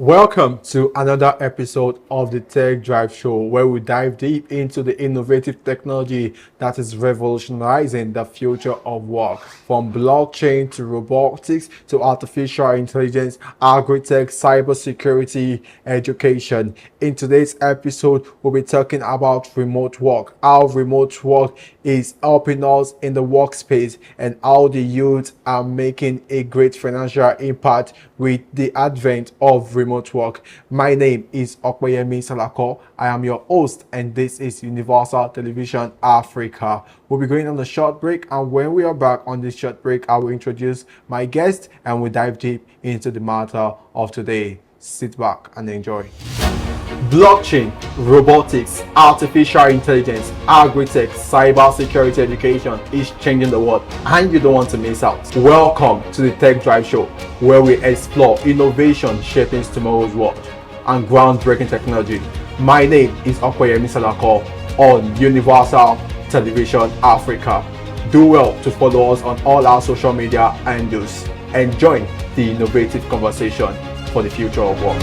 Welcome to another episode of the Tech Drive Show, where we dive deep into the innovative technology that is revolutionizing the future of work. From blockchain to robotics to artificial intelligence, agri-tech, cybersecurity, education. In today's episode, we'll be talking about remote work, how remote work is helping us in the workspace, and how the youth are making a great financial impact with the advent of remote work. My name is Okoyemi Salako. I am your host, and this is Universal Television Africa. We'll be going on a short break, and when we are back on this short break, I will introduce my guest and we'll dive deep into the matter of today. Sit back and enjoy. Blockchain, robotics, artificial intelligence, agri-tech, cybersecurity education is changing the world, and you don't want to miss out. Welcome to the Tech Drive Show, where we explore innovation shaping tomorrow's world and groundbreaking technology. My name is Okoyemi Salako on Universal Television Africa. Do well to follow us on all our social media handles and join the innovative conversation for the future of work.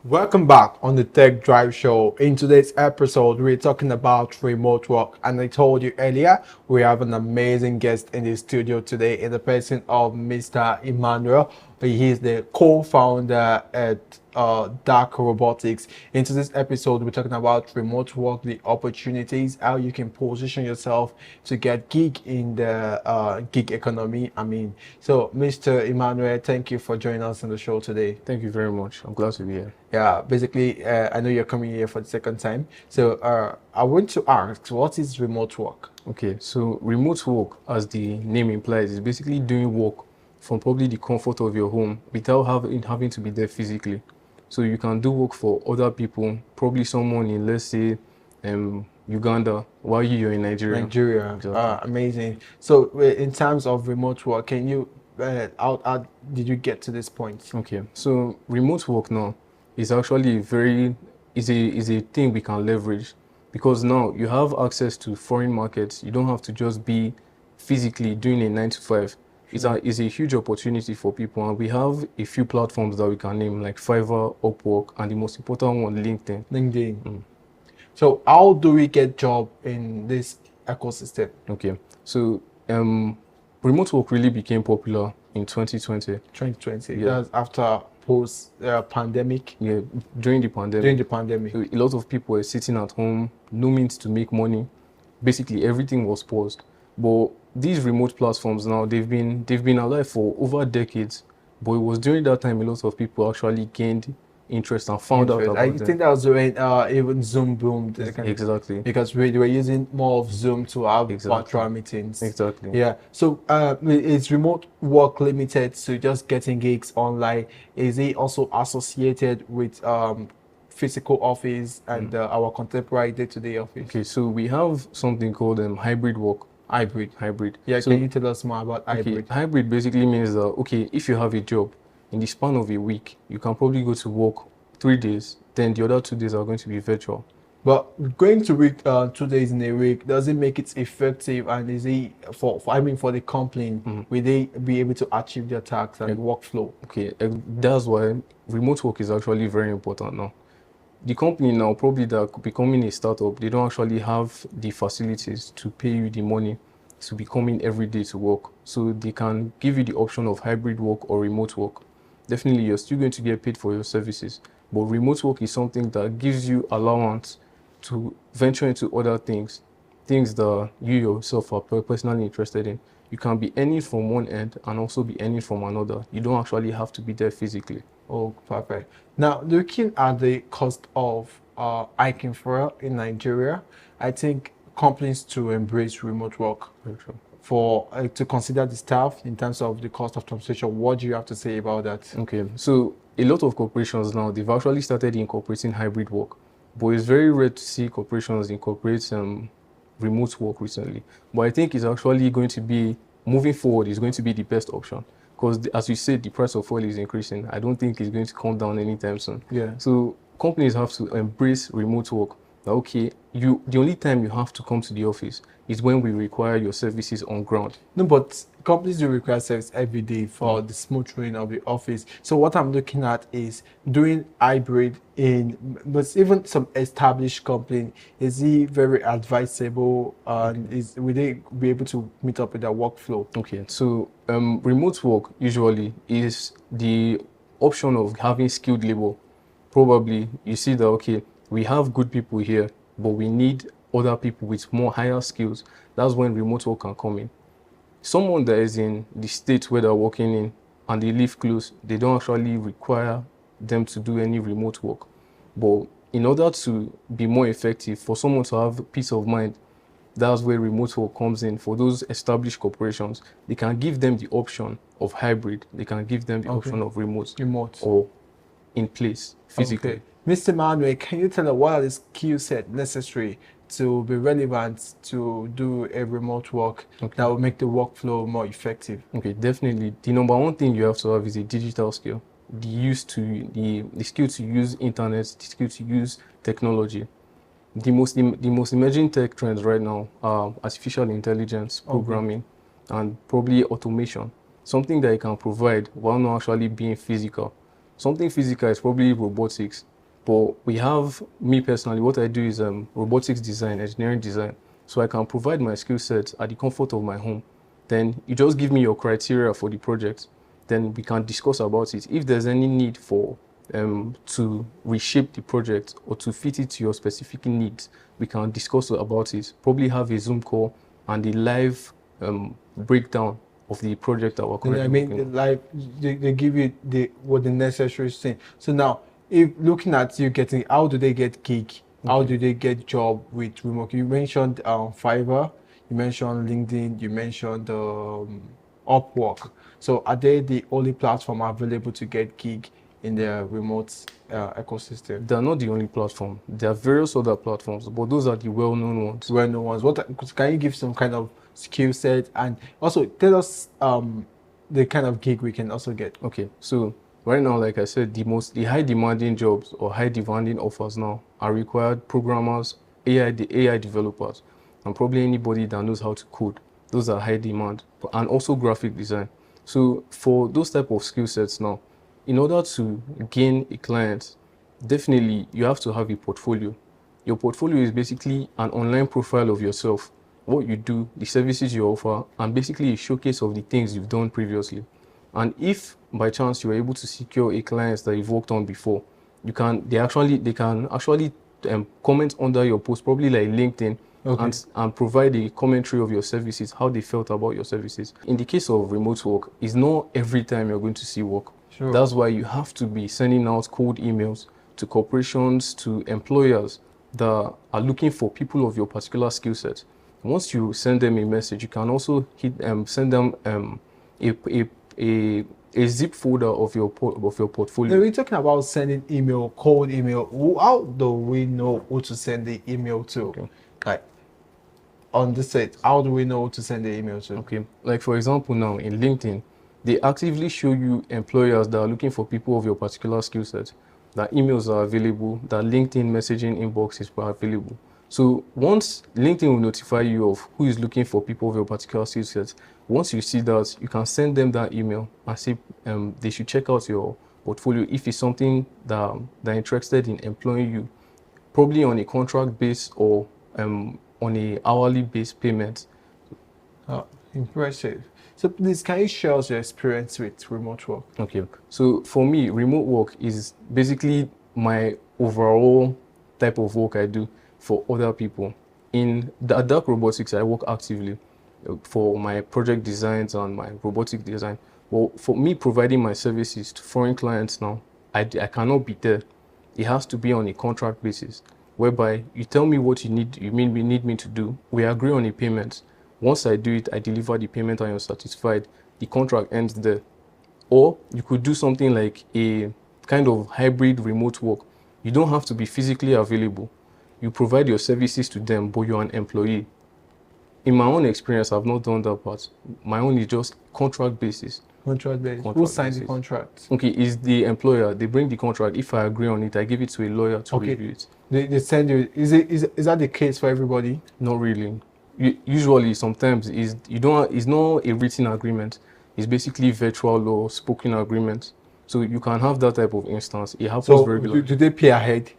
Welcome back on the Tech Drive Show. In today's episode, we're talking about remote work. And I told you earlier, we have an amazing guest in the studio today in the person of Mr. Emmanuel. He is the co-founder at Dark Robotics. In today's episode, we're talking about remote work, the opportunities, how you can position yourself to get gig in the gig economy. So Mr. Emmanuel, thank you for joining us on the show today. Thank you very much. I'm glad to be here. Yeah, basically, I know you're coming here for the second time. So I want to ask, what is remote work? Okay, so remote work, as the name implies, is basically doing work from probably the comfort of your home without having to be there physically. So you can do work for other people, probably someone in, let's say, Uganda, while you're in Nigeria. Exactly. Amazing. So in terms of remote work, can you, how did you get to this point? Okay, so remote work now is actually is a thing we can leverage, because now you have access to foreign markets. You don't have to just be physically doing a 9 to 5. It's a huge opportunity for people, and we have a few platforms that we can name, like Fiverr, Upwork, and the most important one, LinkedIn. So how do we get job in this ecosystem? Okay, so remote work really became popular in 2020. Yeah. That's after post-pandemic. Yeah, during the pandemic. So a lot of people were sitting at home, no means to make money. Basically, everything was paused. But these remote platforms now, they've been alive for over decades. But it was during that time a lot of people actually gained interest and found out about I them. think that was when even Zoom boomed. Exactly. Because we were using more of Zoom to have virtual meetings. Exactly. Yeah. So is remote work limited to just getting gigs online? Is it also associated with physical office and our contemporary day-to-day office? Okay, so we have something called hybrid work. Hybrid. Yeah, so, can you tell us more about hybrid? Okay, hybrid basically means that, okay, if you have a job, in the span of a week, you can probably go to work 3 days, then the other 2 days are going to be virtual. But going to work 2 days in a week, does it make it effective? And is it for the company, will they be able to achieve their tasks and workflow? Okay, that's why remote work is actually very important now. The company now, probably that becoming a startup, they don't actually have the facilities to pay you the money to be coming every day to work. So they can give you the option of hybrid work or remote work. Definitely, you're still going to get paid for your services. But remote work is something that gives you allowance to venture into other things that you yourself are personally interested in. You can be earning from one end and also be earning from another. You don't actually have to be there physically. Oh, perfect. Now, looking at the cost of hiking for in Nigeria, I think companies to embrace remote work to consider the staff in terms of the cost of transportation. What do you have to say about that? Okay, so a lot of corporations now, they've actually started incorporating hybrid work, but it's very rare to see corporations incorporate remote work recently. But I think it's actually going to be, moving forward, is going to be the best option. Because as you said, the price of oil is increasing. I don't think it's going to come down anytime soon. Yeah. So companies have to embrace remote work. Okay, the only time you have to come to the office is when we require your services on ground. No, but companies do require service every day for the smooth running of the office. So what I'm looking at is doing hybrid but even some established company, is it very advisable and will they be able to meet up with their workflow? Okay, so remote work usually is the option of having skilled labor. Probably you see that, okay, we have good people here, but we need other people with more higher skills. That's when remote work can come in. Someone that is in the state where they're working in and they live close, they don't actually require them to do any remote work. But in order to be more effective, for someone to have peace of mind, that's where remote work comes in. For those established corporations, they can give them the option of hybrid. They can give them the option of remote or in place physically. Okay. Mr. Manuel, can you tell us what are the skill set necessary to be relevant to do a remote work that will make the workflow more effective? Okay, definitely. The number one thing you have to have is a digital skill. The skill to use internet, the skill to use technology. The most emerging tech trends right now are artificial intelligence, programming, and probably automation. Something that you can provide while not actually being physical. Something physical is probably robotics. But we have, me personally, what I do is robotics design, engineering design. So I can provide my skill sets at the comfort of my home. Then you just give me your criteria for the project. Then we can discuss about it. If there's any need for to reshape the project or to fit it to your specific needs, we can discuss about it. Probably have a Zoom call and a live breakdown of the project that we're currently working on. Like they give you the necessary thing. So now, if looking at you getting, how do they get gig? How do they get job with remote? You mentioned Fiverr, you mentioned LinkedIn, you mentioned Upwork. So are they the only platform available to get gig in the remote ecosystem? They're not the only platform. There are various other platforms, but those are the well-known ones. Well-known ones. Can you give some kind of skill set and also tell us the kind of gig we can also get? Okay, so right now, like I said, the high demanding jobs or high demanding offers now are required programmers, the AI developers, and probably anybody that knows how to code. Those are high demand, and also graphic design. So for those type of skill sets now, in order to gain a client, definitely you have to have a portfolio. Your portfolio is basically an online profile of yourself, what you do, the services you offer, and basically a showcase of the things you've done previously. And if by chance you are able to secure a client that you've worked on before, they can actually comment under your post, probably like LinkedIn, and provide a commentary of your services, how they felt about your services. In the case of remote work, it's not every time you're going to see work. Sure. That's why you have to be sending out cold emails to corporations, to employers that are looking for people of your particular skill set. Once you send them a message, you can also send them a zip folder of your portfolio. Now, we're talking about sending email, cold email. How do we know who to send the email to? Like on the set, how do we know who to send the email to? Okay, like for example, now in LinkedIn, they actively show you employers that are looking for people of your particular skill set, that emails are available, that LinkedIn messaging inbox is available. So once LinkedIn will notify you of who is looking for people of your particular skill set, once you see that, you can send them that email and say they should check out your portfolio if it's something that they're interested in employing you, probably on a contract base or on a hourly based payment. Impressive. So please, can you share us your experience with remote work? Okay. So for me, remote work is basically my overall type of work I do for other people. In the dark robotics, I work actively for my project designs and my robotic design. Well, for me providing my services to foreign clients now, I cannot be there. It has to be on a contract basis, whereby you tell me what you need me to do. We agree on a payment. Once I do it, I deliver the payment and you're satisfied. The contract ends there. Or you could do something like a kind of hybrid remote work. You don't have to be physically available. You provide your services to them, but you're an employee. In my own experience, I've not done that part. My own is just contract basis. Contract based. Who Contract signed the basis. contract? Okay, is the employer. They bring the contract. If I agree on it, I give it to a lawyer to Okay. review it. They send you. Is that the case for everybody? Not really. Usually, sometimes is you don't. It's not a written agreement. It's basically virtual or spoken agreement. So you can have that type of instance. It happens So regularly. do they pay ahead?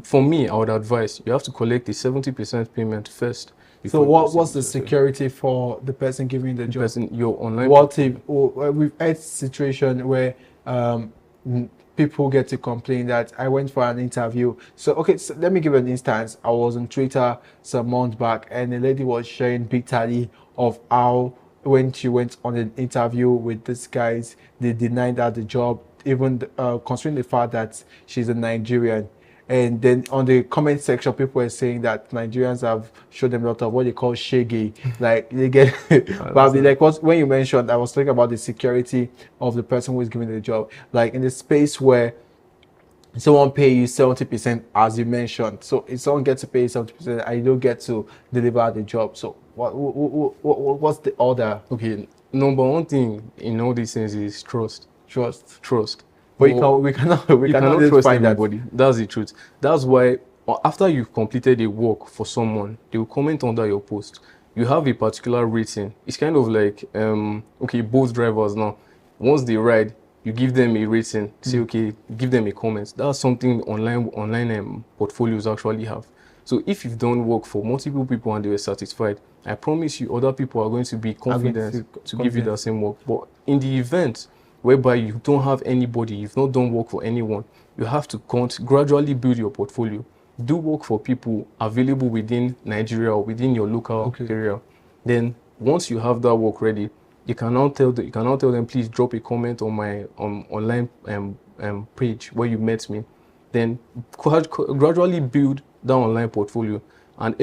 For me, I would advise you have to collect a 70% payment first. So before you what's proceed the with security for the person giving the the job? person, your online. What if we've had situation where people get to complain that I went for an interview. So okay, so let me give an instance. I was on Twitter some months back, and a lady was sharing bitterly of how when she went on an interview with these guys, they denied her the job, even considering the fact that she's a Nigerian. And then on the comment section, people were saying that Nigerians have showed them a lot of what they call shaggy. Like they get, probably like when you mentioned, I was talking about the security of the person who is giving the job. Like in the space where someone pay you 70%, as you mentioned. So if someone gets to pay you 70%, I don't get to deliver the job. So what's the order? Okay, number one thing in all these things is trust. Trust. But Well, we cannot you cannot just trust find that. everybody. That's the truth. That's why after you've completed a work for someone, they will comment under your post. You have a particular rating. It's kind of like okay, both drivers now. Once they ride, you give them a rating. Say okay, give them a comment. That's something online portfolios actually have. So if you've done work for multiple people and they were satisfied, I promise you, other people are going to be confident to give you that same work. But in the event whereby you don't have anybody, you've not done work for anyone, you have to gradually build your portfolio. Do work for people available within Nigeria or within your local area. Then once you have that work ready, you can now tell them, please drop a comment on my online page where you met me. Then gradually build that online portfolio, and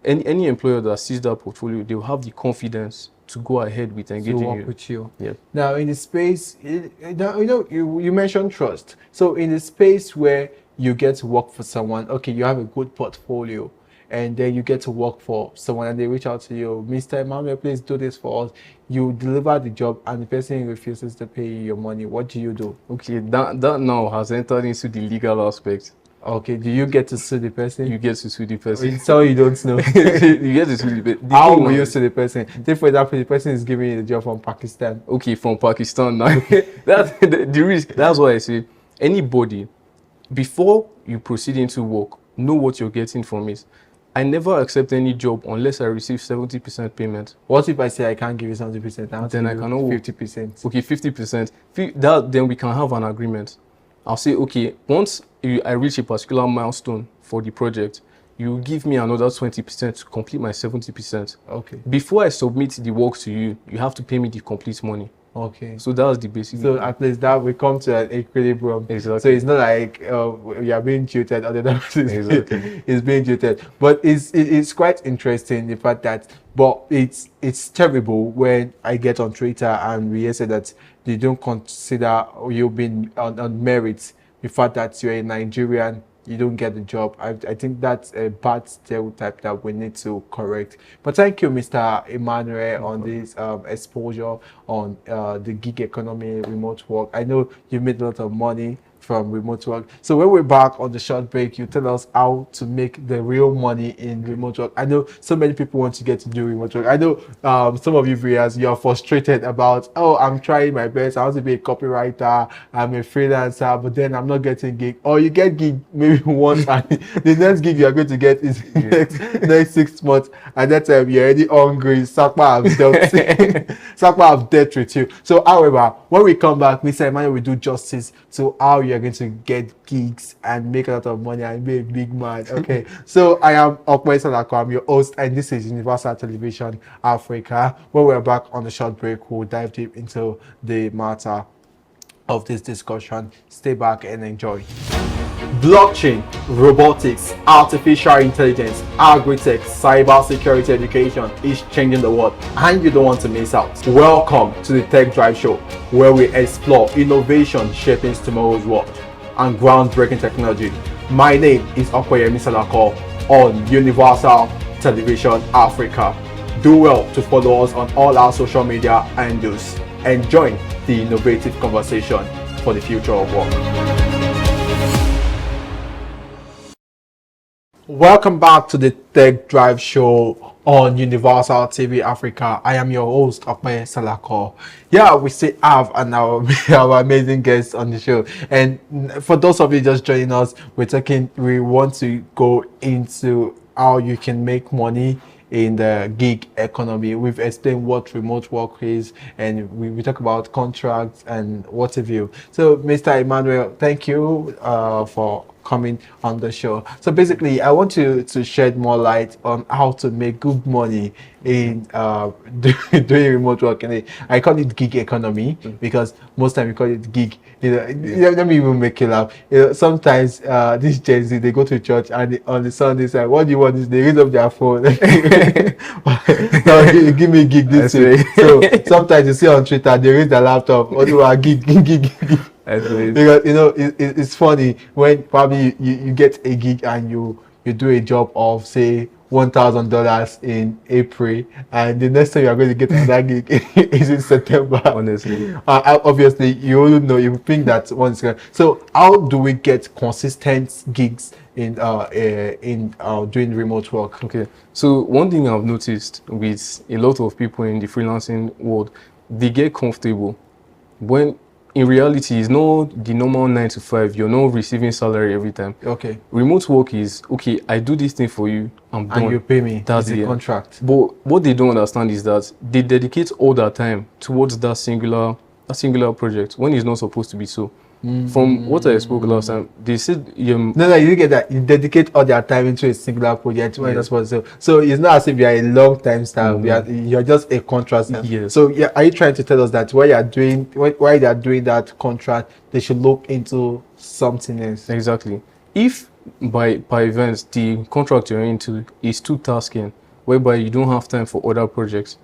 any employer that sees that portfolio, they will have the confidence to go ahead with engaging to work with you. Yeah. Now, in the space, you mentioned trust. So, in the space where you get to work for someone, okay, you have a good portfolio, and then you get to work for someone, and they reach out to you, Mr. Emmanuel, please do this for us. You deliver the job, and the person refuses to pay you your money. What do you do? Okay, that now has entered into the legal aspect. Okay, do you get to sue the person? You get to sue the person. So you don't know. You get to sue the person. How will you sue the person? Take for example, the person is giving you the job from Pakistan. Okay, from Pakistan now. That's the risk. That's why I say anybody, before you proceed into work, know what you're getting from it. I never accept any job unless I receive 70% payment. What if I say I can't give you 70%? Then I cannot 50%. Okay, 50%. That then we can have an agreement. I'll say, okay, once I reach a particular milestone for the project, you give me another 20% to complete my 70%. Okay. Before I submit the work to you, you have to pay me the complete money. Okay. So that's the basic. So at least that we come to an equilibrium. Exactly. So it's not like you are being tutored, or the other person Exactly. is being tutored. But it's quite interesting the fact that, but it's terrible when I get on Twitter and we say that they don't consider you being on merit. The fact that you're a Nigerian, you don't get the job. I think that's a bad stereotype that we need to correct. But thank you, Mr. Emmanuel, on this exposure on the gig economy, remote work. I know you made a lot of money from remote work. So when we're back on the short break, you tell us how to make the real money in remote work. I know so many people want to get to do remote work. I know some of you viewers, you're frustrated about, oh, I'm trying my best. I want to be a copywriter. I'm a freelancer, but then I'm not getting gig. Or you get gig maybe once, and the next gig you're going to get is next 6 months. And that time you're already hungry. Sakpa have dealt with you. So, however, when we come back, Mr. Emmanuel will do justice to how you're going to get gigs and make a lot of money and be a big man. Okay. So I am Okwe Salako, I'm your host, and this is Universal Television Africa. When we're back on the short break, we'll dive deep into the matter of this discussion. Stay back and enjoy. Blockchain, robotics, artificial intelligence, agri-tech, cybersecurity education is changing the world, and you don't want to miss out. Welcome to the Tech Drive Show, where we explore innovation shaping tomorrow's world and groundbreaking technology. My name is Okoyemi Salako on Universal Television Africa. Do well to follow us on all our social media handles. and join the innovative conversation for the future of work. Welcome back to the Tech Drive Show on Universal TV Africa. I am your host, Okpe Salako. Yeah, we still have our amazing guests on the show. And for those of you just joining us, we want to go into how you can make money in the gig economy. We've explained what remote work is, and we talk about contracts and what have you. So, Mr. Emmanuel, thank you for coming on the show. So basically, I want you to shed more light on how to make good money in doing remote work. And I call it gig economy because most time we call it gig. Let me even make it laugh. Sometimes these Gen Z, they go to church and on the Sunday side, what do you want? Is they raise up their phone. Now, give me gig this way. So sometimes you see on Twitter, they raise their laptop. What do I gig? Because it's funny when probably you get a gig and you do a job of say $1,000 in April, and the next time you are going to get another gig is in September. Honestly, obviously you wouldn't know. You think that one's going. So how do we get consistent gigs in doing remote work? okay. So one thing I've noticed with a lot of people in the freelancing world, they get comfortable when in reality it's not the normal 9 to 5. You're not receiving salary every time. Okay. Remote work is okay. I do this thing for you. I'm done. And you pay me. That's the the contract. But what they don't understand is that they dedicate all their time towards that singular project when it's not supposed to be so. From what I spoke last time, they said no, you get that. You dedicate all their time into a singular project when you're supposed to. So it's not as if you're a long time staff. You're just a contract staff. Yes. So yeah, are you trying to tell us that while they're doing that contract, they should look into something else? Exactly. If by events the contract you're into is too tasking, whereby you don't have time for other projects,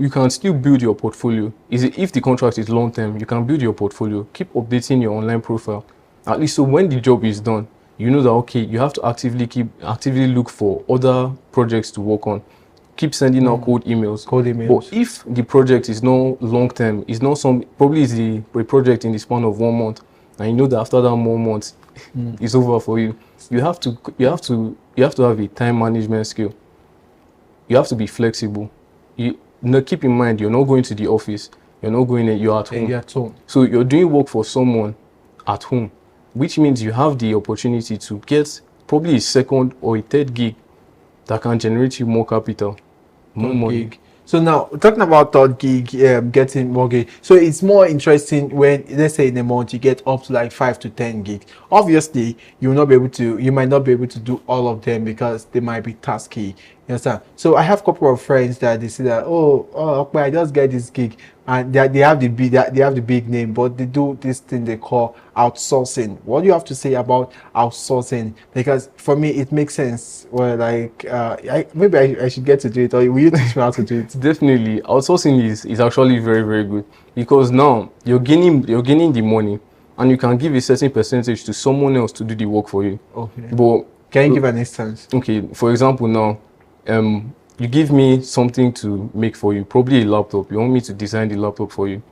you can still build your portfolio. If the contract is long term, you can build your portfolio, keep updating your online profile. At least so when the job is done, you know that okay, you have to actively look for other projects to work on. Keep sending out cold emails. But if the project is not long term, it's not probably is a project in the span of 1 month, and you know that after that 1 month it's over for you. You have to have a time management skill. You have to be flexible. Keep in mind, you're not going to the office. You're not going there. You're at home. You're at home. So you're doing work for someone at home, which means you have the opportunity to get probably a second or a third gig that can generate you more capital, more money. Gig. So now, talking about third gig, getting more gig. So it's more interesting when, let's say in a month, you get up to like 5 to 10 gigs. Obviously, you might not be able to do all of them because they might be tasky. You understand? So I have a couple of friends that they say that, okay, I just get this gig, and they have the big name, but they do this thing they call outsourcing. What do you have to say about outsourcing? Because for me, it makes sense. Well, like maybe I should get to do it, or will you teach me how to do it? Definitely, outsourcing is actually very, very good because now you're gaining the money, and you can give a certain percentage to someone else to do the work for you. Okay. But can you give an instance? Okay, for example, now you give me something to make for you, probably a laptop. You want me to design the laptop for you,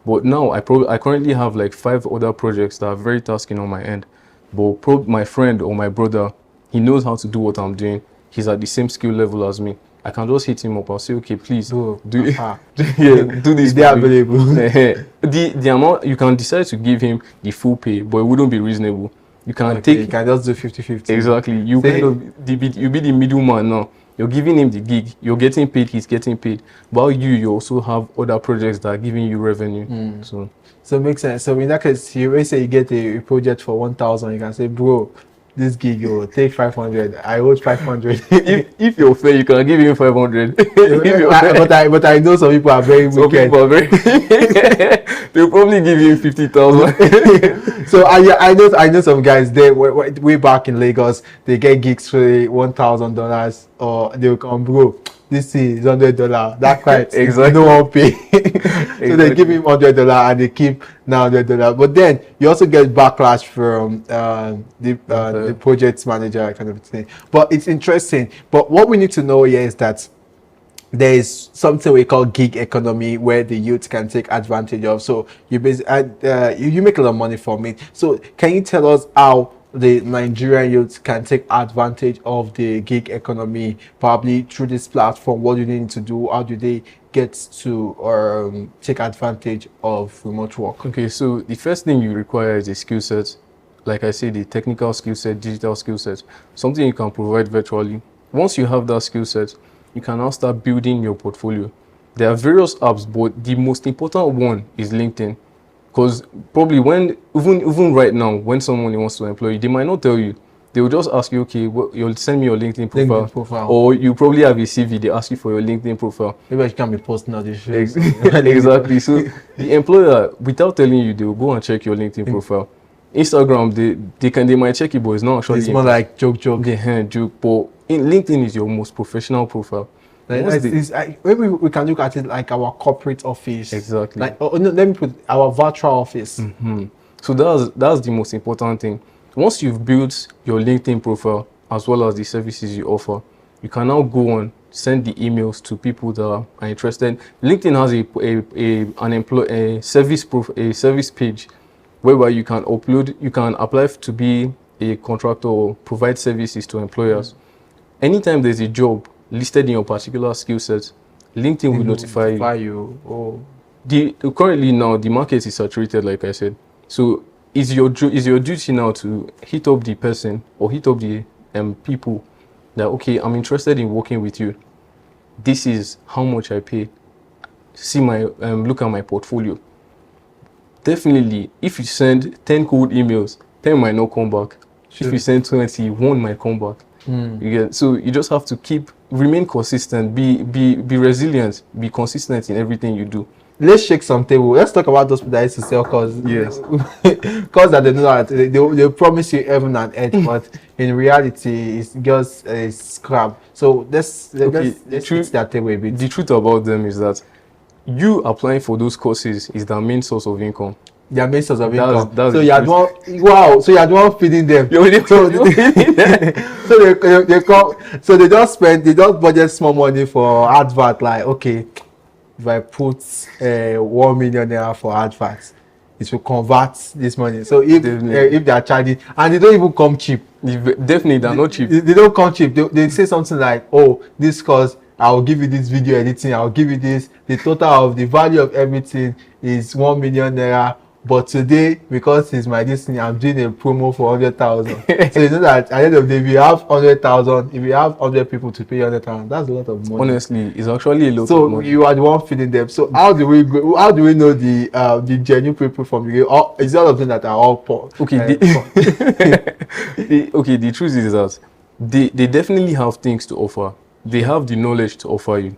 but now I currently have like 5 other projects that are very tasking on my end. But my friend or my brother, he knows how to do what I'm doing. He's at the same skill level as me. I can just hit him up. I'll say, okay, please do this. They are available. The amount you can decide to give him the full pay, but it wouldn't be reasonable. You can you can just do 50-50. Exactly. You be the middleman now. You're giving him the gig, you're getting paid, he's getting paid. While you also have other projects that are giving you revenue. So it makes sense. So in that case, you say you get a project for 1,000, you can say, bro, this gig will take 500. I owed 500. if you're fair, you can give him 500. but I know some people are very wicked. People are very they'll probably give you 50,000. So I know some guys there way back in Lagos, they get gigs for $1,000, or they'll come, bro, this is $100. That client exactly no one pay. So they give him $100 and they keep now $100. But then you also get backlash from the project manager kind of thing. But it's interesting. But what we need to know here is that there is something we call gig economy where the youth can take advantage of. So you basically you make a lot of money from it. So can you tell us how the Nigerian youth can take advantage of the gig economy, probably through this platform? What do they need to do? How do they get to take advantage of remote work? Okay, so the first thing you require is a skill set. Like I said, the technical skill set, digital skill set, something you can provide virtually. Once you have that skill set, you can now start building your portfolio. There are various apps, but the most important one is LinkedIn. Because probably when, even right now, when someone wants to employ you, they might not tell you. They will just ask you, okay, well, you'll send me your LinkedIn profile. Or you probably have a CV, they ask you for your LinkedIn profile. Maybe I can be posting all this shit. Exactly. So the employer, without telling you, they will go and check your LinkedIn profile. Instagram, they might check it, but it's not actually. It's more like joke. Yeah, joke. But in LinkedIn is your most professional profile. Maybe we can look at it like our corporate office. Exactly. Like, no, let me put our virtual office. So that's the most important thing. Once you've built your LinkedIn profile as well as the services you offer, you can now go on, send the emails to people that are interested. LinkedIn has a service page whereby you can apply to be a contractor or provide services to employers. Anytime there's a job listed in your particular skill set, LinkedIn will notify you. Oh. Currently now the market is saturated, like I said. So it's your duty now to hit up the person or hit up the people that, okay, I'm interested in working with you. This is how much I pay. See my look at my portfolio. Definitely, if you send 10 cold emails, 10 might not come back. If you send 20, 1 might come back. So you just have to remain consistent, be resilient, be consistent in everything you do. Let's shake some table. Let's talk about those people that used to sell cars. Yes. Cars that they know that they promise you heaven and earth, but in reality, it's just a scrap. So let's fix that table a bit. The truth about them is that you applying for those courses is their main source of income. Their main source of income. So you are the one. Wow. So you are the one feeding them. They come. So they just budget small money for advert. Like, okay, if I put 1 million naira for adverts, it will convert this money. So if they are charging, and they don't even come cheap. Definitely, they're not cheap. They don't come cheap. They say something like, oh, this course, I'll give you this video editing, I'll give you this. The total of the value of everything is 1 million naira. But today, because it's my destiny, I'm doing a promo for 100,000. So you know that at the end of the day, if you have 100,000, if you have 100 people to pay 100,000, that's a lot of money. Honestly, it's actually a lot of money. So you are the one feeding them. So how do we know the genuine people from the game? Is all of them that are all poor? Okay. The truth is that they definitely have things to offer. They have the knowledge to offer you.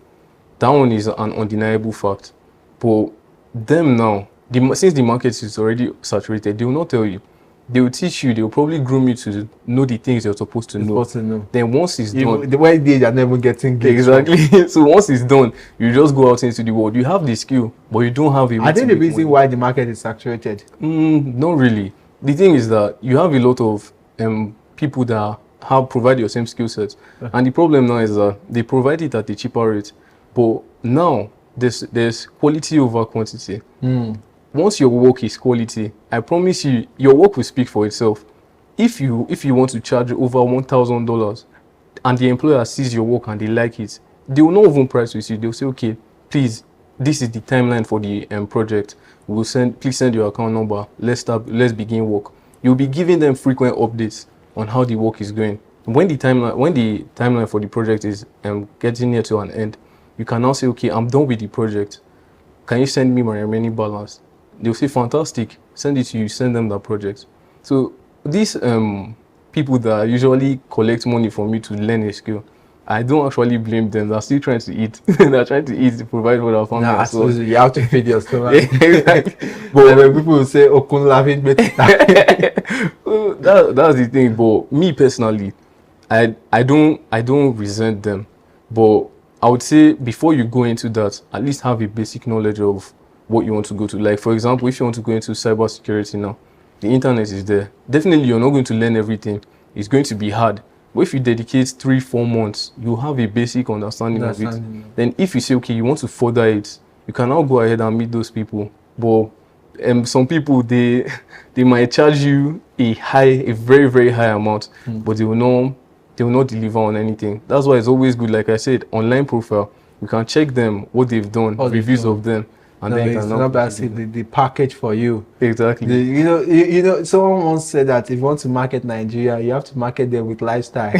That one is an undeniable fact. But them now, since the market is already saturated, they will not tell you. They will teach you. They will probably groom you to know the things you're supposed to know. Then once it's done, the way they are never getting gigs. Exactly. So once it's done, you just go out into the world. You have the skill, but you don't have a way. I think the reason why the market is saturated. Not really. The thing is that you have a lot of people that provide your same skill set, and the problem now is that they provide it at a cheaper rate. But now there's quality over quantity. Once your work is quality, I promise you, your work will speak for itself. If you want to charge over $1,000 and the employer sees your work and they like it, they will not even price with you. They'll say, okay, please, this is the timeline for the project. Please send your account number. Let's begin work. You'll be giving them frequent updates on how the work is going. When the timeline for the project is getting near to an end, you can now say, okay, I'm done with the project. Can you send me my remaining balance? They'll say, fantastic, send it to you, send them that project. So these people that usually collect money from you to learn a skill, I don't actually blame them. They're still trying to eat. They're trying to eat to provide for their family. I suppose you have to feed your stomach. But when people will say, Okun laughing better. That's the thing. But me personally, I don't resent them. But I would say before you go into that, at least have a basic knowledge of what you want to go to. Like, for example, if you want to go into cybersecurity now, the internet is there. Definitely, you're not going to learn everything. It's going to be hard. But if you dedicate 3-4 months, you have a basic understanding of it. Then if you say, okay, you want to further it, you can now go ahead and meet those people. But some people, they might charge you a very, very high amount, but they will not deliver on anything. That's why it's always good, like I said, online profile. You can check them, what they've done, reviews of them. And then it's not about the package for you. Exactly. You know, someone once said that if you want to market Nigeria, you have to market them with lifestyle.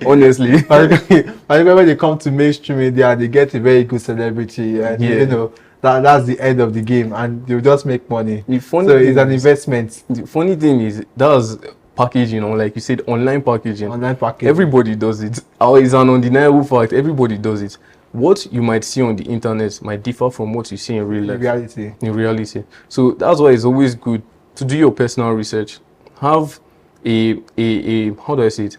Honestly. When they come to mainstream media, they get a very good celebrity, and you know that's the end of the game, and they'll just make money. So it's an investment. The funny thing is, that's packaging, like you said, online packaging. Online packaging. Everybody does it. It's an undeniable fact. Everybody does it. What you might see on the internet might differ from what you see in real life. In reality. So that's why it's always good to do your personal research. Have a how do I say it?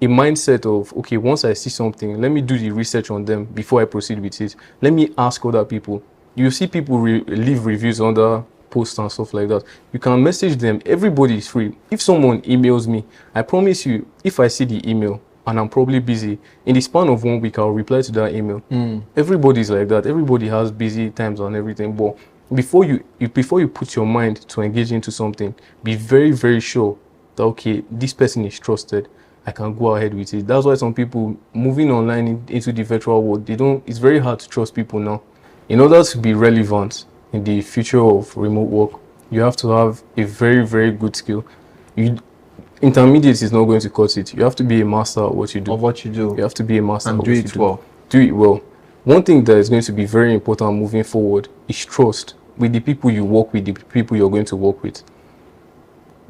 A mindset of, okay, once I see something, let me do the research on them before I proceed with it. Let me ask other people. You see people leave reviews under posts and stuff like that. You can message them. Everybody is free. If someone emails me, I promise you, if I see the email and I'm probably busy, in the span of 1 week, I'll reply to that email. Everybody's like that. Everybody has busy times and everything. But before you put your mind to engage into something, be very, very sure that, okay, this person is trusted. I can go ahead with it. That's why some people moving online into the virtual world, it's very hard to trust people now. In order to be relevant in the future of remote work, you have to have a very, very good skill. Intermediate is not going to cut it. You have to be a master of what you do. You have to be a master and of do what it you do. well. Do it well. One thing that is going to be very important moving forward is trust with the people you work with, the people you're going to work with.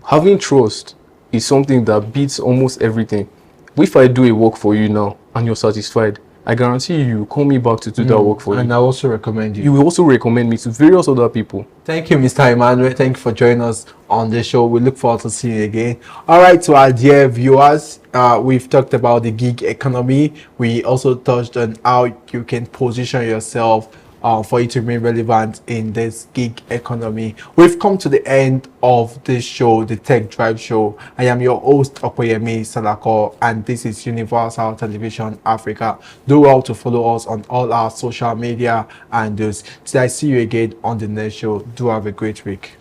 Having trust is something that beats almost everything. If I do a work for you now and you're satisfied, I guarantee you call me back to do that work for you. And I also recommend you. You will also recommend me to various other people. Thank you, Mr. Emmanuel. Thank you for joining us on the show. We look forward to seeing you again. All right, to our dear viewers, we've talked about the gig economy. We also touched on how you can position yourself for you to remain relevant in this gig economy. We've come to the end of this show, the Tech Drive Show. I am your host, Okoyemi Salako, and this is Universal Television Africa. Do well to follow us on all our social media, and till I see you again on the next show. Do have a great week.